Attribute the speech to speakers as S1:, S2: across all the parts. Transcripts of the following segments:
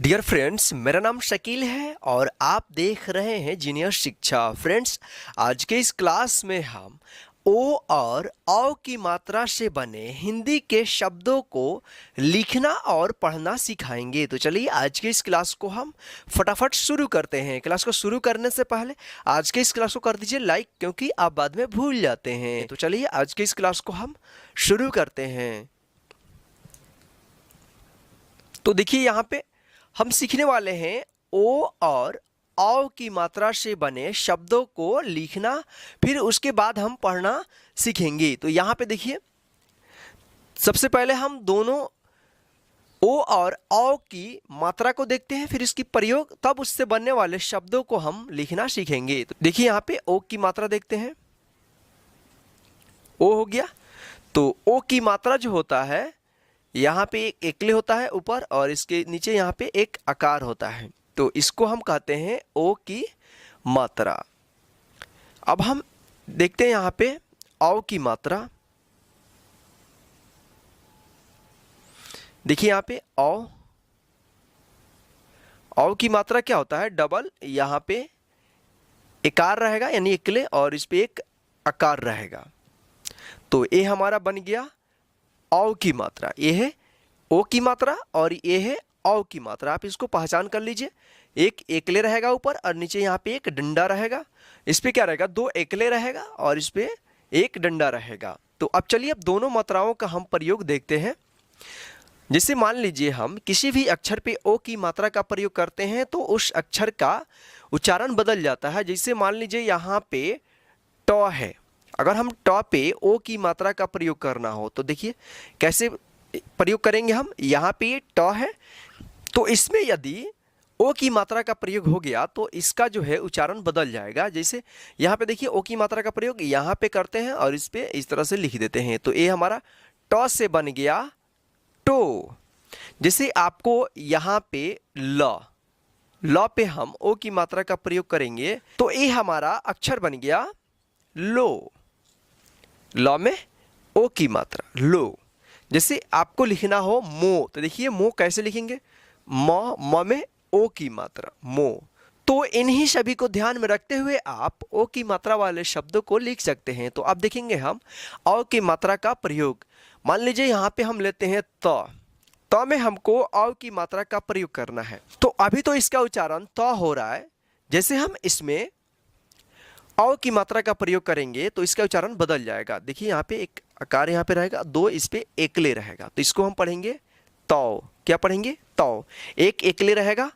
S1: Dear friends, मेरा नाम शकील है और आप देख रहे हैं जीनियर शिक्षा। फ्रेंड्स, आज के इस क्लास में हम ओ और औ की मात्रा से बने हिंदी के शब्दों को लिखना और पढ़ना सिखाएंगे। तो चलिए आज के इस क्लास को हम फटाफट शुरू करते हैं। क्लास को शुरू करने से पहले आज के इस क्लास को कर दीजिए लाइक, क्योंकि आप बाद में भूल जाते हैं। तो चलिए आज के इस क्लास को हम शुरू करते हैं। तो देखिए यहाँ पे हम सीखने वाले हैं ओ और औ की मात्रा से बने शब्दों को लिखना, फिर उसके बाद हम पढ़ना सीखेंगे। तो यहाँ पे देखिए, सबसे पहले हम दोनों ओ और औ की मात्रा को देखते हैं, फिर इसकी प्रयोग, तब उससे बनने वाले शब्दों को हम लिखना सीखेंगे। तो देखिए यहाँ पे ओ की मात्रा देखते हैं। ओ हो गया। तो ओ की मात्रा जो होता है, यहाँ पे एक एकले होता है ऊपर और इसके नीचे यहाँ पे एक आकार होता है, तो इसको हम कहते हैं ओ की मात्रा। अब हम देखते हैं यहाँ पे औ की मात्रा। देखिए यहाँ पे औ की मात्रा क्या होता है, डबल, यहाँ पे एकार रहेगा यानी एकले और इस पे एक आकार रहेगा। तो ये हमारा बन गया औ की मात्रा। ये है ओ की मात्रा और ये है औ की मात्रा। आप इसको पहचान कर लीजिए। एक एकले रहेगा ऊपर और नीचे यहाँ पे एक डंडा रहेगा। इस पे क्या रहेगा, दो एकले रहेगा और इस पे एक डंडा रहेगा। तो अब चलिए अब दोनों मात्राओं का हम प्रयोग देखते हैं। जैसे मान लीजिए हम किसी भी अक्षर पे ओ की मात्रा का प्रयोग करते हैं तो उस अक्षर का उच्चारण बदल जाता है। जैसे मान लीजिए यहाँ पे ट है, अगर हम ट पे ओ की मात्रा का प्रयोग करना हो तो देखिए कैसे प्रयोग करेंगे हम। यहाँ पे ट है तो इसमें यदि ओ की मात्रा का प्रयोग हो गया तो इसका जो है उच्चारण बदल जाएगा। जैसे यहाँ पे देखिए ओ की मात्रा का प्रयोग यहाँ पे करते हैं और इस पे इस तरह से लिख देते हैं, तो ये हमारा ट से बन गया टो। जैसे आपको यहाँ पे ल पे हम ओ की मात्रा का प्रयोग करेंगे तो ये हमारा अक्षर बन गया लो। ल में ओ की मात्रा लो। जैसे आपको लिखना हो मो, तो देखिए मो कैसे लिखेंगे, म में ओ की मात्रा मो। तो इन्हीं सभी को ध्यान में रखते हुए आप ओ की मात्रा वाले शब्दों को लिख सकते हैं। तो अब देखेंगे हम औ की मात्रा का प्रयोग। मान लीजिए यहाँ पे हम लेते हैं त में हमको औ की मात्रा का प्रयोग करना है। तो अभी तो इसका उच्चारण त हो रहा है, जैसे हम इसमें औ की मात्रा का प्रयोग करेंगे तो इसका उच्चारण बदल जाएगा। देखिए यहाँ पे एक आकार यहाँ पे रहेगा, दो इस पे एकले रहेगा, तो इसको हम पढ़ेंगे तौ। क्या पढ़ेंगे, तौ। एक एकले रहेगा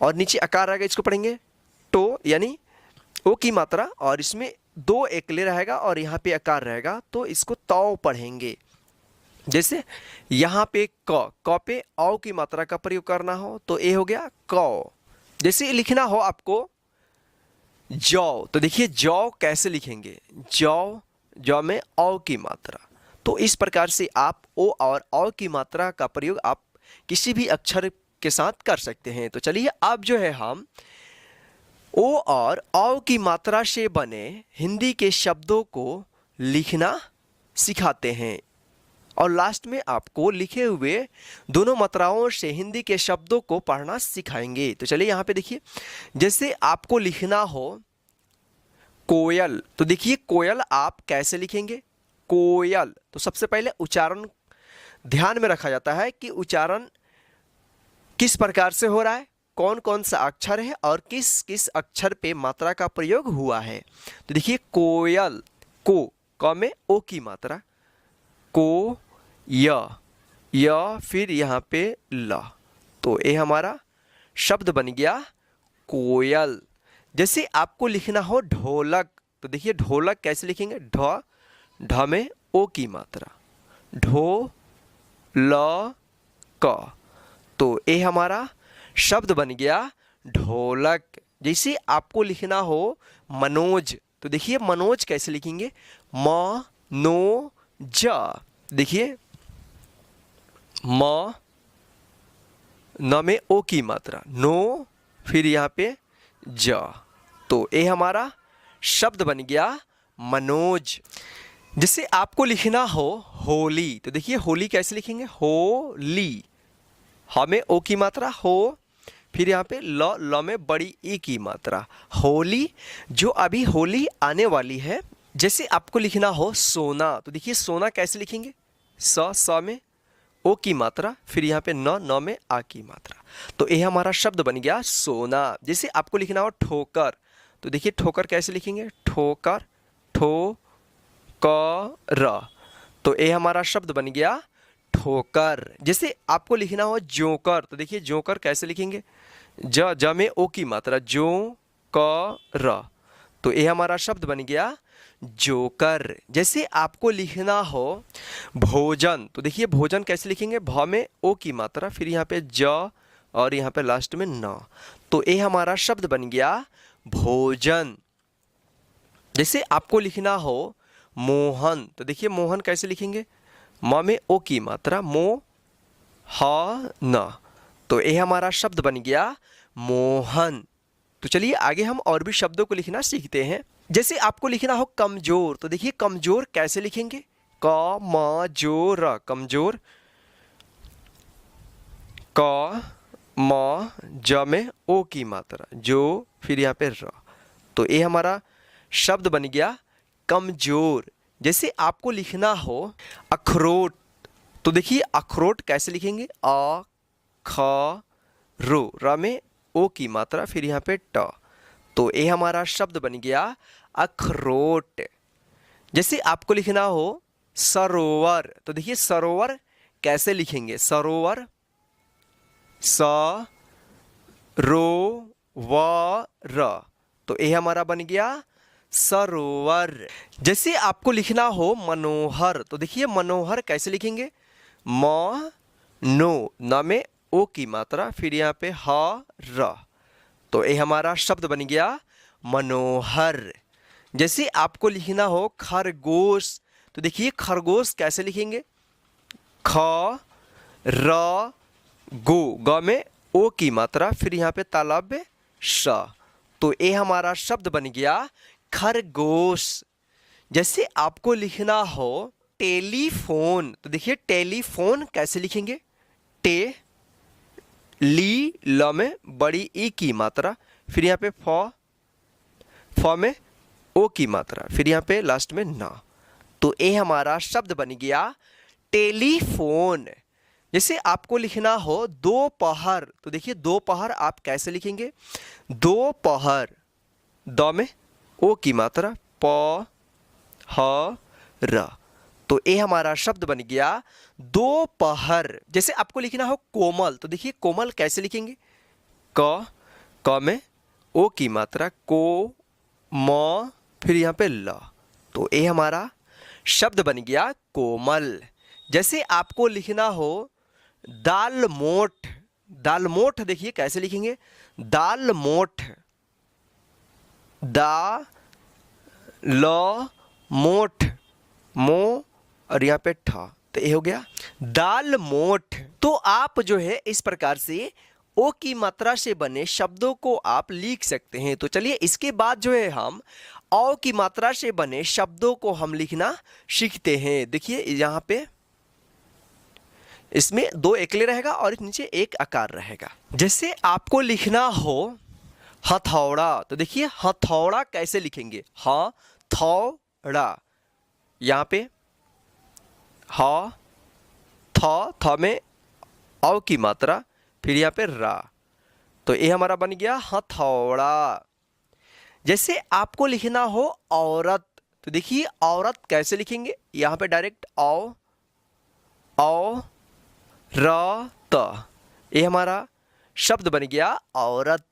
S1: और नीचे आकार रहेगा, इसको पढ़ेंगे टो, यानी ओ की मात्रा, और इसमें दो एकले रहेगा और यहाँ पे आकार रहेगा, तो इसको तौ पढ़ेंगे। जैसे यहाँ पे क पे औ की मात्रा का प्रयोग करना हो तो ये हो गया कौ। जैसे लिखना हो आपको जौ, तो देखिए जौ कैसे लिखेंगे, जौ में औ की मात्रा। तो इस प्रकार से आप ओ और औ की मात्रा का प्रयोग आप किसी भी अक्षर के साथ कर सकते हैं। तो चलिए अब जो है हम ओ और औ की मात्रा से बने हिंदी के शब्दों को लिखना सिखाते हैं और लास्ट में आपको लिखे हुए दोनों मात्राओं से हिंदी के शब्दों को पढ़ना सिखाएंगे। तो चलिए यहाँ पे देखिए, जैसे आपको लिखना हो कोयल, तो देखिए कोयल आप कैसे लिखेंगे, कोयल। तो सबसे पहले उच्चारण ध्यान में रखा जाता है कि उच्चारण किस प्रकार से हो रहा है, कौन कौन सा अक्षर है और किस किस अक्षर पे मात्रा का प्रयोग हुआ है। तो देखिए कोयल, क में ओ की मात्रा, को य फिर यहाँ पे ल, तो ये हमारा शब्द बन गया कोयल। जैसे आपको लिखना हो ढोलक, तो देखिए ढोलक कैसे लिखेंगे, ढ में ओ की मात्रा, ढो ल क, तो ये हमारा शब्द बन गया ढोलक। जैसे आपको लिखना हो मनोज, तो देखिए मनोज कैसे लिखेंगे, म नो ज, देखिए म न में ओ की मात्रा, नो फिर यहाँ पे ज, तो ये हमारा शब्द बन गया मनोज। जैसे आपको लिखना हो होली, तो देखिए होली कैसे लिखेंगे, होली, ह में ओ की मात्रा, हो फिर यहाँ पे ल, ल में बड़ी ई की मात्रा। होली, जो अभी होली आने वाली है, जैसे आपको लिखना हो सोना, तो देखिए सोना कैसे लिखेंगे, स में ओ की मात्रा, फिर यहाँ पे न में आ की मात्रा। तो ये हमारा शब्द बन गया सोना। जैसे आपको लिखना हो ठोकर, तो देखिए ठोकर कैसे लिखेंगे, ठोकर, ठो क र, तो ये हमारा शब्द बन गया ठोकर। जैसे आपको लिखना हो जोकर, तो देखिए जोकर कैसे लिखेंगे, ज में ओ की मात्रा, जो क र, तो ये हमारा शब्द बन गया जोकर। जैसे आपको लिखना हो भोजन, तो देखिए भोजन कैसे लिखेंगे, भ में ओ की मात्रा, फिर यहाँ पे ज और यहाँ पे लास्ट में न, तो ये हमारा शब्द बन गया भोजन। जैसे आपको लिखना हो मोहन, तो देखिए मोहन कैसे लिखेंगे, म में ओ की मात्रा, मो ह न, तो ये हमारा शब्द बन गया मोहन। तो चलिए आगे हम और भी शब्दों को लिखना सीखते हैं। जैसे आपको लिखना हो कमजोर, तो देखिए कमजोर कैसे लिखेंगे, क म जो र, कमजोर, क म ज में ओ की मात्रा, जो, फिर यहाँ पे र, तो ये हमारा शब्द बन गया कमजोर। जैसे आपको लिखना हो अखरोट, तो देखिए अखरोट कैसे लिखेंगे, अ ख रो, र में ओ की मात्रा, फिर यहाँ पे ट, तो ये हमारा शब्द बन गया अखरोट। जैसे आपको लिखना हो सरोवर, तो देखिए सरोवर कैसे लिखेंगे, सरोवर, स रो व र, तो ये हमारा बन गया सरोवर। जैसे आपको लिखना हो मनोहर, तो देखिए मनोहर कैसे लिखेंगे, म नो, न में ओ की मात्रा, फिर यहाँ पे ह र, तो ये हमारा शब्द बन गया मनोहर। जैसे आपको लिखना हो खरगोश, तो देखिए खरगोश कैसे लिखेंगे, ख र गो, ग में ओ की मात्रा, फिर यहाँ पे तालब श, तो ये हमारा शब्द बन गया खरगोश। जैसे आपको लिखना हो टेलीफोन, तो देखिए टेलीफोन कैसे लिखेंगे, टे ली, ल में बड़ी ई की मात्रा, फिर यहाँ पे फ में ओ की मात्रा, फिर यहाँ पे लास्ट में न, तो ये हमारा शब्द बन गया टेलीफोन। जैसे आपको लिखना हो दोपहर, तो देखिए दोपहर आप कैसे लिखेंगे, दोपहर, द में ओ की मात्रा, प ह र, तो ये हमारा शब्द बन गया दोपहर। जैसे आपको लिखना हो कोमल, तो देखिए कोमल कैसे लिखेंगे, क में ओ की मात्रा, को म, फिर यहाँ पे ल, तो ये हमारा शब्द बन गया कोमल। जैसे आपको लिखना हो दालमोठ, दालमोठ देखिए कैसे लिखेंगे, दालमोठ, दा ल मोठ, मो और यहाँ पे ठ, तो ये हो गया दालमोठ। तो आप जो है इस प्रकार से ओ की मात्रा से बने शब्दों को आप लिख सकते हैं। तो चलिए इसके बाद जो है हम औ की मात्रा से बने शब्दों को हम लिखना सीखते हैं। देखिए यहाँ पे इसमें दो एकले रहेगा और नीचे एक आकार रहेगा। जैसे आपको लिखना हो हथौड़ा, तो देखिए हथौड़ा कैसे लिखेंगे, हथौड़ा, यहाँ पे ह थ में औ की मात्रा, फिर यहाँ पे रा, तो ये हमारा बन गया हथौड़ा। जैसे आपको लिखना हो औरत, तो देखिए औरत कैसे लिखेंगे, यहाँ पे डायरेक्ट औ र त, ये हमारा शब्द बन गया औरत।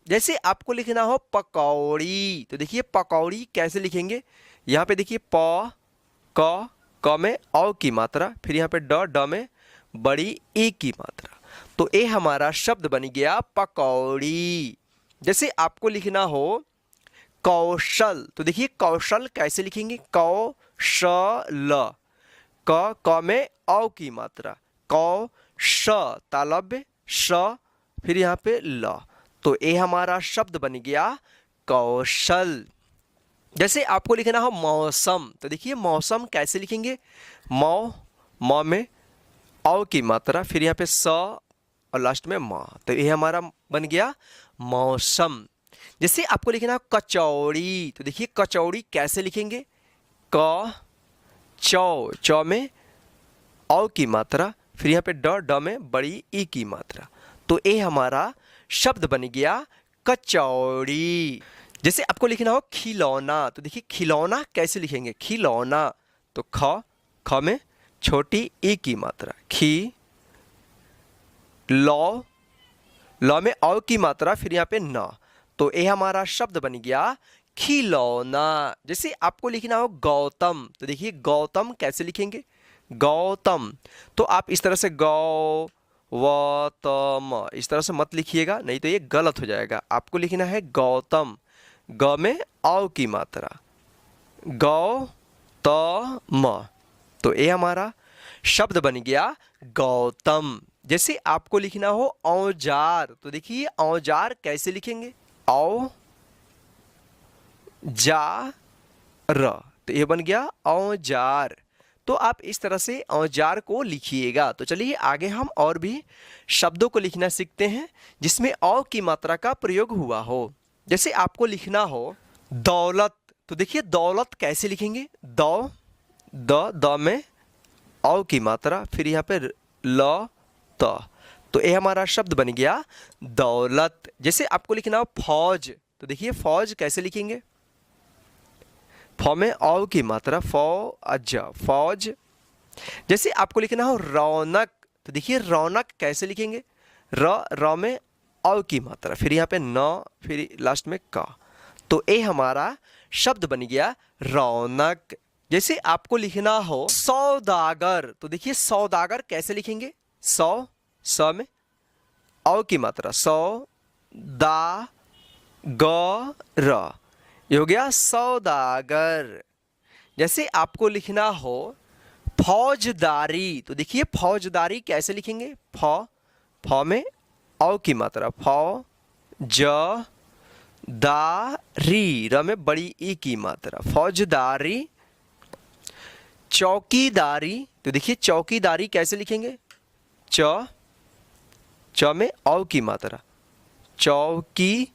S1: जैसे आपको लिखना हो पकौड़ी, तो देखिए पकौड़ी कैसे लिखेंगे, यहाँ पे देखिए क में औ की मात्रा, फिर यहाँ पे ड में बड़ी ई की मात्रा, तो ये हमारा शब्द बन गया पकौड़ी। जैसे आपको लिखना हो कौशल, तो देखिए कौशल कैसे लिखेंगे, कौशल, क में औ की मात्रा, कौश, तालब श, फिर यहाँ पे ल, तो ये हमारा शब्द बन गया कौशल। जैसे आपको लिखना हो मौसम, तो देखिए मौसम कैसे लिखेंगे, म में औ की मात्रा, फिर यहाँ पे स और लास्ट में म, तो ये हमारा बन गया मौसम। जैसे आपको लिखना है कचौड़ी, तो देखिए कचौड़ी कैसे लिखेंगे, क चौ, चौ में औ की मात्रा, फिर यहाँ पे ड में बड़ी ई की मात्रा, तो ये हमारा शब्द बन गया कचौड़ी। जैसे आपको लिखना हो खिलौना, तो देखिए खिलौना कैसे लिखेंगे, खिलौना, तो ख में छोटी ई की मात्रा, खी, लौ में औ की मात्रा, फिर यहाँ पे न, तो ये हमारा शब्द बन गया खिलौना। जैसे आपको लिखना हो गौतम, तो देखिए गौतम कैसे लिखेंगे, गौतम, तो आप इस तरह से गौ व तम इस तरह से मत लिखिएगा, नहीं तो ये गलत हो जाएगा। आपको लिखना है गौतम, ग में औ की मात्रा, गौ त म, तो ये हमारा शब्द बन गया गौतम। जैसे आपको लिखना हो औजार, तो देखिए औजार कैसे लिखेंगे, औ जा र, तो ये बन गया औजार। तो आप इस तरह से औजार को लिखिएगा। तो चलिए आगे हम और भी शब्दों को लिखना सीखते हैं जिसमें औ की मात्रा का प्रयोग हुआ हो। जैसे आपको लिखना हो दौलत, तो देखिए दौलत कैसे लिखेंगे, द में औ की मात्रा, फिर यहाँ पे ल त, तो ये हमारा शब्द बन गया दौलत। जैसे आपको लिखना हो फौज, तो देखिए फौज कैसे लिखेंगे, फ में औ की मात्रा, फौज। जैसे आपको लिखना हो रौनक, तो देखिए रौनक कैसे लिखेंगे, र में औ की मात्रा, फिर यहाँ पे न, फिर लास्ट में का, तो ये हमारा शब्द बन गया रौनक। जैसे आपको लिखना हो सौदागर, तो देखिए सौदागर कैसे लिखेंगे, स में औ की मात्रा, दा ग र, ये हो गया सौदागर। जैसे आपको लिखना हो फौजदारी, तो देखिए फौजदारी कैसे लिखेंगे, फ में औ की मात्रा, दारी, र में बड़ी ई की मात्रा, फौजदारी। चौकीदारी, तो देखिए चौकीदारी कैसे लिखेंगे, च में औ की मात्रा, चौकीदारी,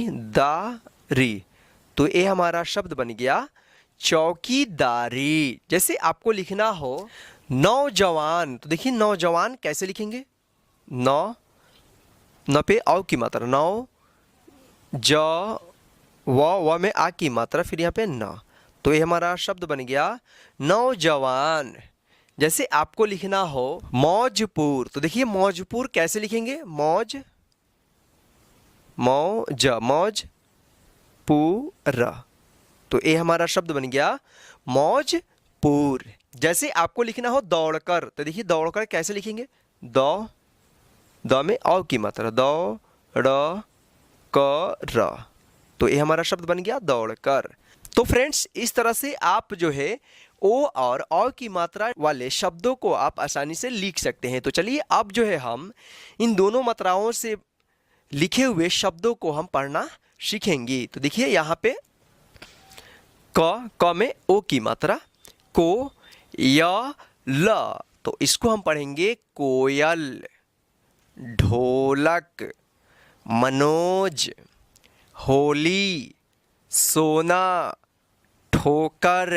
S1: दारी, तो ये हमारा शब्द बन गया चौकीदारी। जैसे आपको लिखना हो नौजवान, तो देखिए नौजवान कैसे लिखेंगे, न पे औ की मात्रा, नौ, व में आ की मात्रा, फिर यहाँ पे न, तो ये हमारा शब्द बन गया नौजवान। जैसे आपको लिखना हो मौजपुर, तो देखिए मौजपुर कैसे लिखेंगे, मौज पूर, तो ये हमारा शब्द बन गया मौजपुर। जैसे आपको लिखना हो दौड़कर, तो देखिए दौड़कर कैसे लिखेंगे, द में औ की मात्रा, कर, तो ये हमारा शब्द बन गया दौड़कर। तो फ्रेंड्स इस तरह से आप जो है ओ और औ की मात्रा वाले शब्दों को आप आसानी से लिख सकते हैं। तो चलिए अब जो है हम इन दोनों मात्राओं से लिखे हुए शब्दों को हम पढ़ना सीखेंगे। तो देखिए यहाँ पे क में ओ की मात्रा, को, य, ल, तो इसको हम पढ़ेंगे कोयल, ढोलक, मनोज, होली, सोना, ठोकर,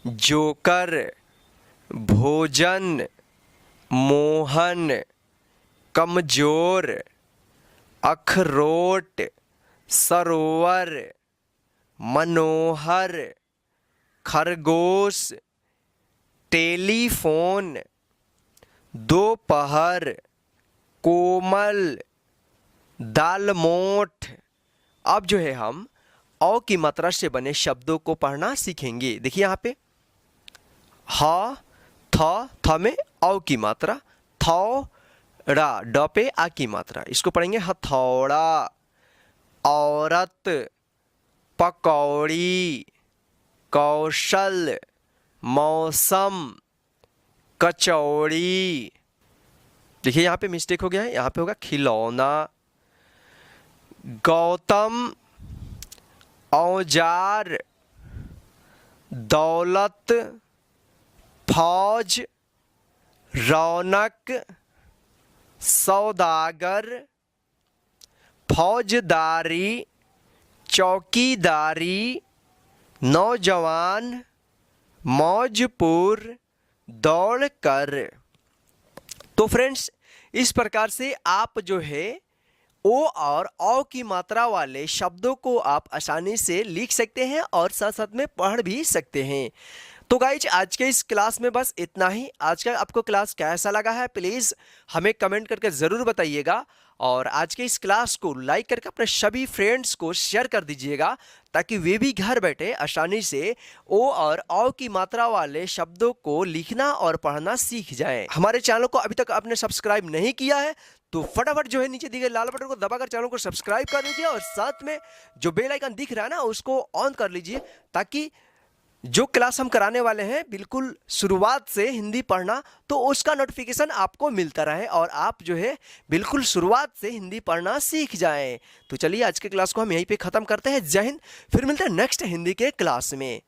S1: जोकर, भोजन, मोहन, कमजोर, अखरोट, सरोवर, मनोहर, खरगोश, टेलीफोन, दोपहर, कोमल, दालमोठ। अब जो है हम औ की मात्रा से बने शब्दों को पढ़ना सीखेंगे। देखिए यहाँ पे थ में औ की मात्रा, थौड़ा, ड पे आ की मात्रा, इसको पढ़ेंगे हथौड़ा। औरत, पकौड़ी, कौशल, मौसम, कचौड़ी। देखिए यहाँ पे मिस्टेक हो गया है, यहाँ पे होगा खिलौना। गौतम, औजार, दौलत, फौज, रौनक, सौदागर, फौजदारी, चौकीदारी, नौजवान, मौजपुर, दौड़कर। तो फ्रेंड्स, इस प्रकार से आप जो है ओ और औ की मात्रा वाले शब्दों को आप आसानी से लिख सकते हैं और साथ साथ में पढ़ भी सकते हैं। तो गाइज, आज के इस क्लास में बस इतना ही। आज का आपको क्लास कैसा लगा है प्लीज़ हमें कमेंट करके ज़रूर बताइएगा, और आज के इस क्लास को लाइक करके अपने सभी फ्रेंड्स को शेयर कर दीजिएगा ताकि वे भी घर बैठे आसानी से ओ और औ की मात्रा वाले शब्दों को लिखना और पढ़ना सीख जाएं। हमारे चैनल को अभी तक आपने सब्सक्राइब नहीं किया है तो फटाफट जो है नीचे दिए गए लाल बटन को दबाकर चैनल को सब्सक्राइब कर लीजिए, और साथ में जो बेल आइकन दिख रहा है ना उसको ऑन कर लीजिए, ताकि जो क्लास हम कराने वाले हैं बिल्कुल शुरुआत से हिंदी पढ़ना, तो उसका नोटिफिकेशन आपको मिलता रहे और आप जो है बिल्कुल शुरुआत से हिंदी पढ़ना सीख जाएं। तो चलिए आज के क्लास को हम यहीं पे ख़त्म करते हैं। जय हिंद। फिर मिलते हैं नेक्स्ट हिंदी के क्लास में।